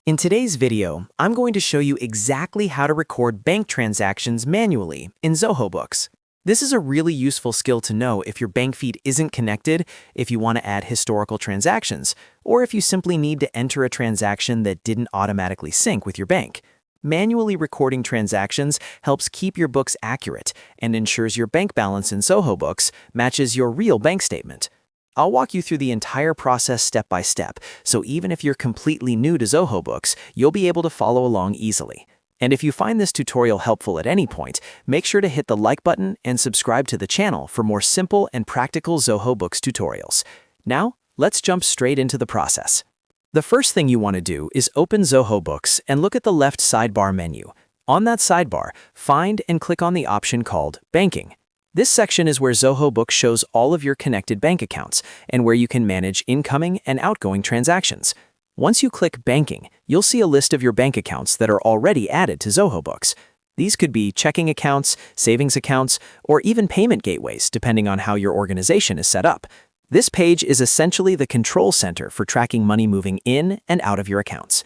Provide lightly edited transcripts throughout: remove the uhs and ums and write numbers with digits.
In today's video, I'm going to show you exactly how to record bank transactions manually in Zoho Books. This is a really useful skill to know if your bank feed isn't connected, if you want to add historical transactions, or if you simply need to enter a transaction that didn't automatically sync with your bank. Manually recording transactions helps keep your books accurate and ensures your bank balance in Zoho Books matches your real bank statement. I'll walk you through the entire process step by step, so even if you're completely new to Zoho Books, you'll be able to follow along easily. And if you find this tutorial helpful at any point, make sure to hit the like button and subscribe to the channel for more simple and practical Zoho Books tutorials. Now, let's jump straight into the process. The first thing you want to do is open Zoho Books and look at the left sidebar menu. On that sidebar, find and click on the option called Banking. This section is where Zoho Books shows all of your connected bank accounts and where you can manage incoming and outgoing transactions. Once you click Banking, you'll see a list of your bank accounts that are already added to Zoho Books. These could be checking accounts, savings accounts, or even payment gateways, depending on how your organization is set up. This page is essentially the control center for tracking money moving in and out of your accounts.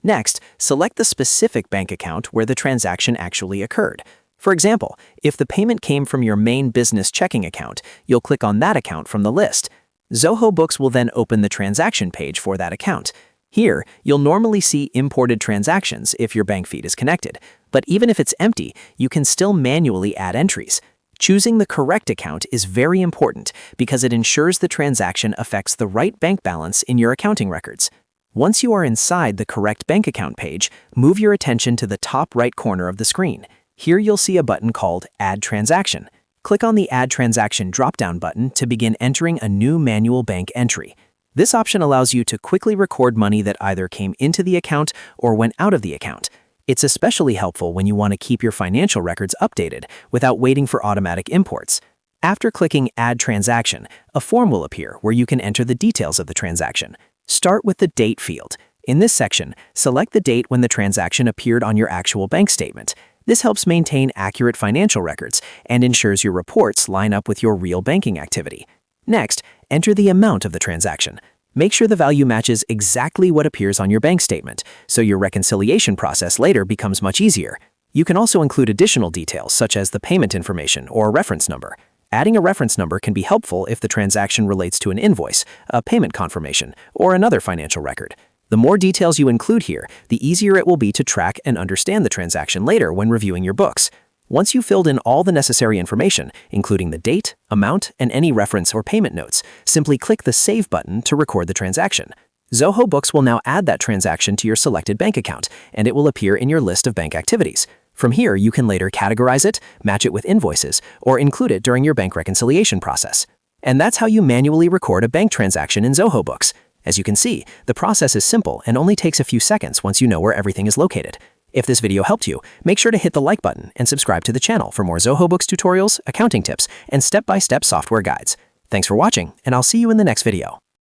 Next, select the specific bank account where the transaction actually occurred. For example, if the payment came from your main business checking account, you'll click on that account from the list. Zoho Books will then open the transaction page for that account. Here, you'll normally see imported transactions if your bank feed is connected, but even if it's empty, you can still manually add entries. Choosing the correct account is very important because it ensures the transaction affects the right bank balance in your accounting records. Once you are inside the correct bank account page, move your attention to the top right corner of the screen. Here you'll see a button called Add Transaction. Click on the Add Transaction drop-down button to begin entering a new manual bank entry. This option allows you to quickly record money that either came into the account or went out of the account. It's especially helpful when you want to keep your financial records updated without waiting for automatic imports. After clicking Add Transaction, a form will appear where you can enter the details of the transaction. Start with the Date field. In this section, select the date when the transaction appeared on your actual bank statement. This helps maintain accurate financial records and ensures your reports line up with your real banking activity. Next, enter the amount of the transaction. Make sure the value matches exactly what appears on your bank statement, so your reconciliation process later becomes much easier. You can also include additional details such as the payment information or a reference number. Adding a reference number can be helpful if the transaction relates to an invoice, a payment confirmation, or another financial record. The more details you include here, the easier it will be to track and understand the transaction later when reviewing your books. Once you've filled in all the necessary information, including the date, amount, and any reference or payment notes, simply click the Save button to record the transaction. Zoho Books will now add that transaction to your selected bank account, and it will appear in your list of bank activities. From here, you can later categorize it, match it with invoices, or include it during your bank reconciliation process. And that's how you manually record a bank transaction in Zoho Books. As you can see, the process is simple and only takes a few seconds once you know where everything is located. If this video helped you, make sure to hit the like button and subscribe to the channel for more Zoho Books tutorials, accounting tips, and step-by-step software guides. Thanks for watching, and I'll see you in the next video.